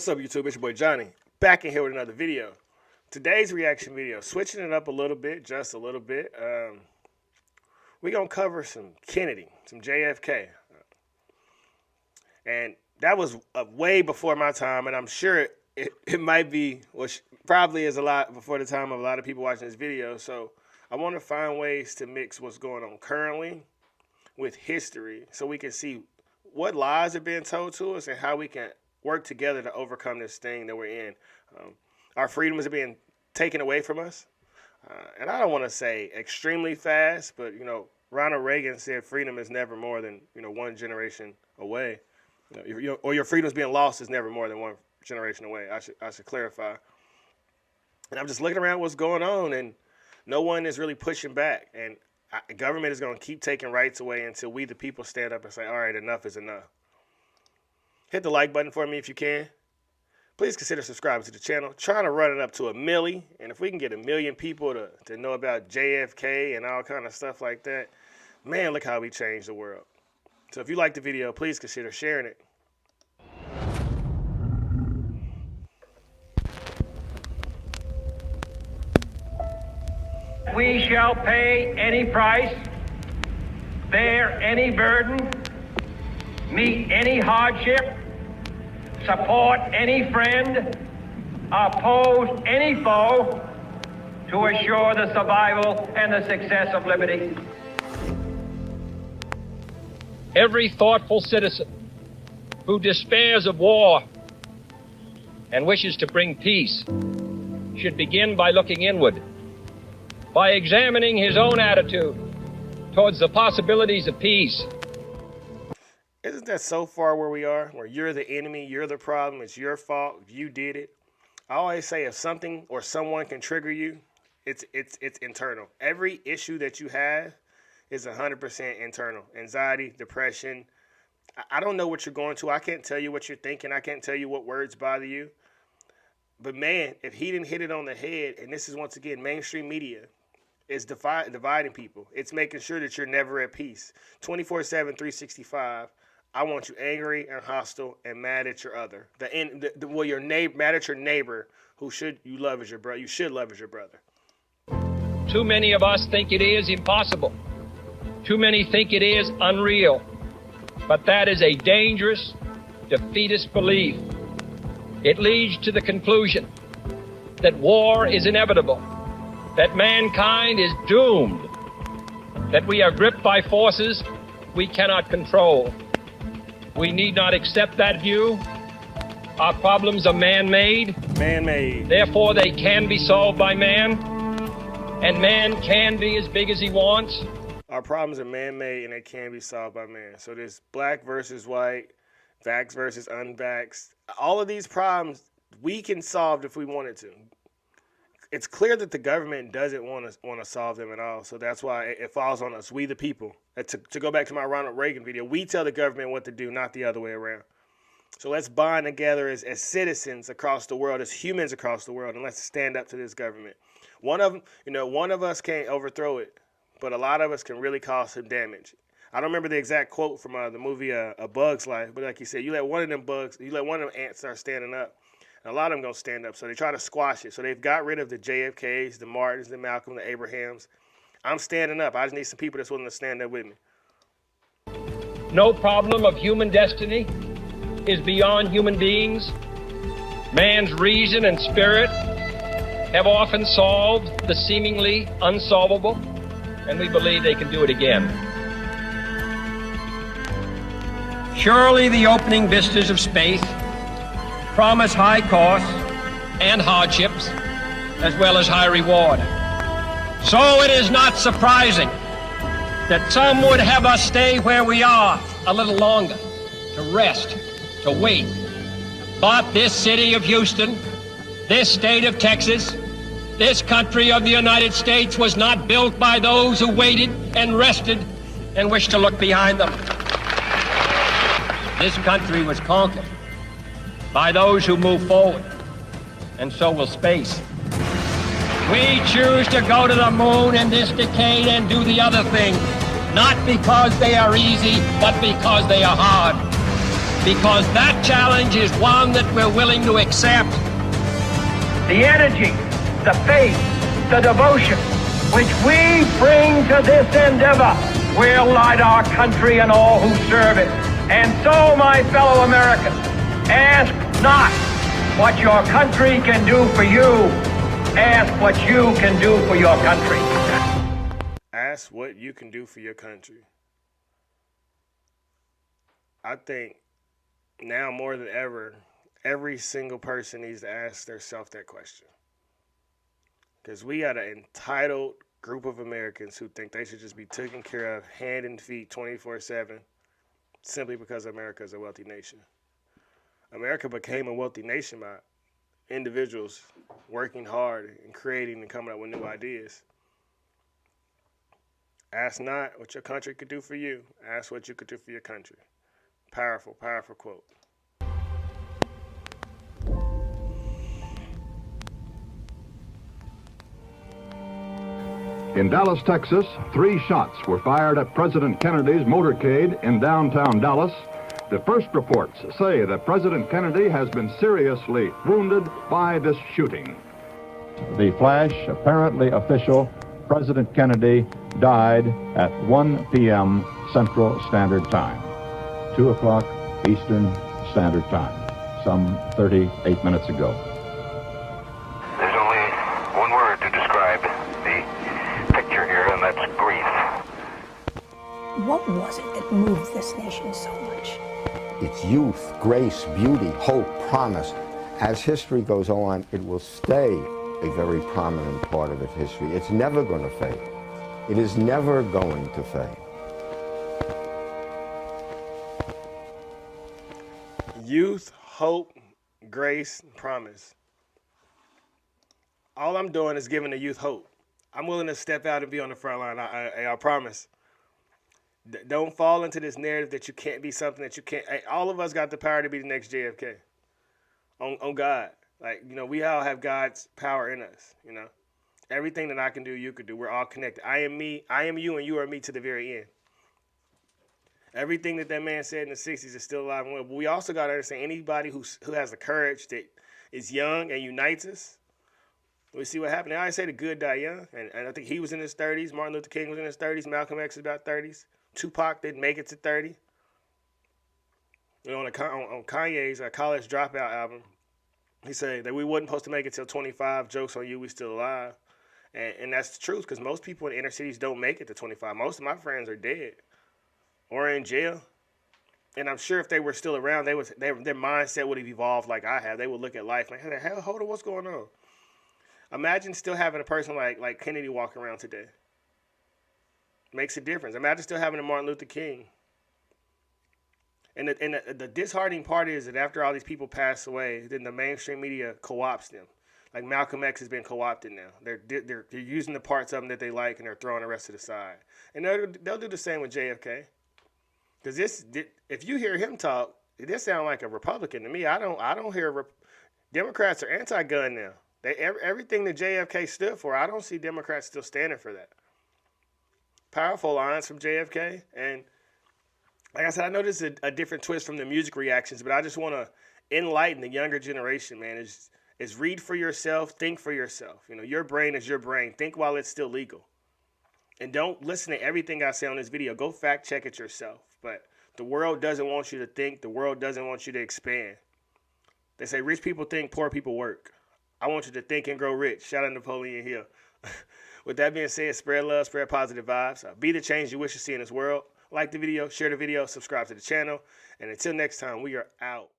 What's up, YouTube? It's your boy Johnny, back in here with another video. Today's reaction video, switching it up a little bit, just a little bit. We're going to cover some Kennedy, some JFK. And that was way before my time, and I'm sure it might be, probably is a lot before the time of a lot of people watching this video. So I want to find ways to mix what's going on currently with history so we can see what lies are being told to us and how we can work together to overcome this thing that we're in. Our freedoms are being taken away from us. And I don't want to say extremely fast, but, Ronald Reagan said freedom is never more than, one generation away. Or your freedom's being lost is never more than one generation away. I should clarify. And I'm just looking around what's going on, and no one is really pushing back. And government is going to keep taking rights away until we, the people, stand up and say, all right, enough is enough. Hit the like button for me if you can. Please consider subscribing to the channel. Trying to run it up to 1 million. And if we can get 1 million people to know about JFK and all kind of stuff like that, man, look how we changed the world. So if you like the video, please consider sharing it. We shall pay any price, bear any burden, meet any hardship, support any friend, oppose any foe to assure the survival and the success of liberty. Every thoughtful citizen who despairs of war and wishes to bring peace should begin by looking inward, by examining his own attitude towards the possibilities of peace. Isn't that so far where we are, where you're the enemy, you're the problem, it's your fault, you did it? I always say if something or someone can trigger you, it's internal. Every issue that you have is 100% internal. Anxiety, depression. I don't know what you're going to. I can't tell you what you're thinking. I can't tell you what words bother you. But man, if he didn't hit it on the head, and this is once again mainstream media, it's dividing people. It's making sure that you're never at peace. 24/7, 365. I want you angry and hostile and mad at your other. Your neighbor, mad at your neighbor who you love as your brother. You should love as your brother. Too many of us think it is impossible. Too many think it is unreal. But that is a dangerous, defeatist belief. It leads to the conclusion that war is inevitable, that mankind is doomed, that we are gripped by forces we cannot control. We need not accept that view. Our problems are man-made. Man-made. Therefore, they can be solved by man, and man can be as big as he wants. Our problems are man-made, and they can be solved by man. So there's black versus white, vax versus unvaxxed. All of these problems we can solve if we wanted to. It's clear that the government doesn't want to solve them at all. So that's why it falls on us, we the people. To go back to my Ronald Reagan video, we tell the government what to do, not the other way around. So let's bond together as citizens across the world, as humans across the world, and let's stand up to this government. One of us can't overthrow it, but a lot of us can really cause some damage. I don't remember the exact quote from the movie A Bug's Life, but like you said, you let one of them ants start standing up, and a lot of them gonna stand up. So they try to squash it. So they've got rid of the JFKs, the Martins, the Malcolm, the Abrahams. I'm standing up. I just need some people that's willing to stand up with me. No problem of human destiny is beyond human beings. Man's reason and spirit have often solved the seemingly unsolvable, and we believe they can do it again. Surely the opening vistas of space promise high costs and hardships, as well as high reward. So it is not surprising that some would have us stay where we are a little longer, to rest, to wait. But this city of Houston, this state of Texas, this country of the United States was not built by those who waited and rested and wished to look behind them. This country was conquered by those who move forward, and so will space. We choose to go to the moon in this decade and do the other thing, not because they are easy, but because they are hard. because that challenge is one that we're willing to accept. The energy, the faith, the devotion which we bring to this endeavor will light our country and all who serve it. And so, my fellow Americans, ask not what your country can do for you. Ask what you can do for your country. Ask what you can do for your country. I think now more than ever, every single person needs to ask themselves that question. Because we got an entitled group of Americans who think they should just be taken care of hand and feet 24/7 simply because America is a wealthy nation. America became a wealthy nation by individuals working hard and creating and coming up with new ideas. Ask not what your country could do for you. Ask what you could do for your country. Powerful, powerful quote. In Dallas, Texas, 3 shots were fired at President Kennedy's motorcade in downtown Dallas. The first reports say that President Kennedy has been seriously wounded by this shooting. The flash, apparently official, President Kennedy died at 1 p.m. Central Standard Time, 2 o'clock Eastern Standard Time, some 38 minutes ago. There's only one word to describe the picture here, and that's grief. What was it that moved this nation so much? It's youth, grace, beauty, hope, promise. As history goes on, it will stay a very prominent part of its history. It's never going to fade. It is never going to fade. Youth, hope, grace, promise. All I'm doing is giving the youth hope. I'm willing to step out and be on the front line. I promise. Don't fall into this narrative that you can't be something that you can't. Hey, all of us got the power to be the next JFK. On God. Like, you know, we all have God's power in us, you know. Everything that I can do, you can do. We're all connected. I am me, I am you, and you are me to the very end. Everything that man said in the 60s is still alive and well. But we also got to understand anybody who has the courage that is young and unites us. We see what happened. I always say the good die young. And I think he was in his 30s. Martin Luther King was in his 30s. Malcolm X was about 30s. Tupac didn't make it to 30. You know, on Kanye's College Dropout album, he said that we wasn't supposed to make it till 25. Joke's on you, we still alive. And that's the truth, because most people in inner cities don't make it to 25. Most of my friends are dead or in jail. And I'm sure if they were still around, their mindset would have evolved like I have. They would look at life like, hey, hell, hold on, what's going on? Imagine still having a person like Kennedy walking around today. Makes a difference. Imagine still having a Martin Luther King. And the disheartening part is that after all these people pass away, then the mainstream media co-opts them. Like Malcolm X has been co-opted now. They're using the parts of them that they like, and they're throwing the rest to the side. And they'll do the same with JFK. Because if you hear him talk, this sounds like a Republican to me. I don't hear Democrats are anti-gun now. Everything that JFK stood for, I don't see Democrats still standing for that. Powerful lines from JFK, and like I said, I know this is a different twist from the music reactions, but I just want to enlighten the younger generation, man. Is read for yourself, think for yourself. You know, your brain is your brain. Think while it's still legal. And don't listen to everything I say on this video. Go fact check it yourself. But the world doesn't want you to think. The world doesn't want you to expand. They say rich people think, poor people work. I want you to think and grow rich. Shout out Napoleon Hill. With that being said, spread love, spread positive vibes. Be the change you wish to see in this world. Like the video, share the video, subscribe to the channel. And until next time, we are out.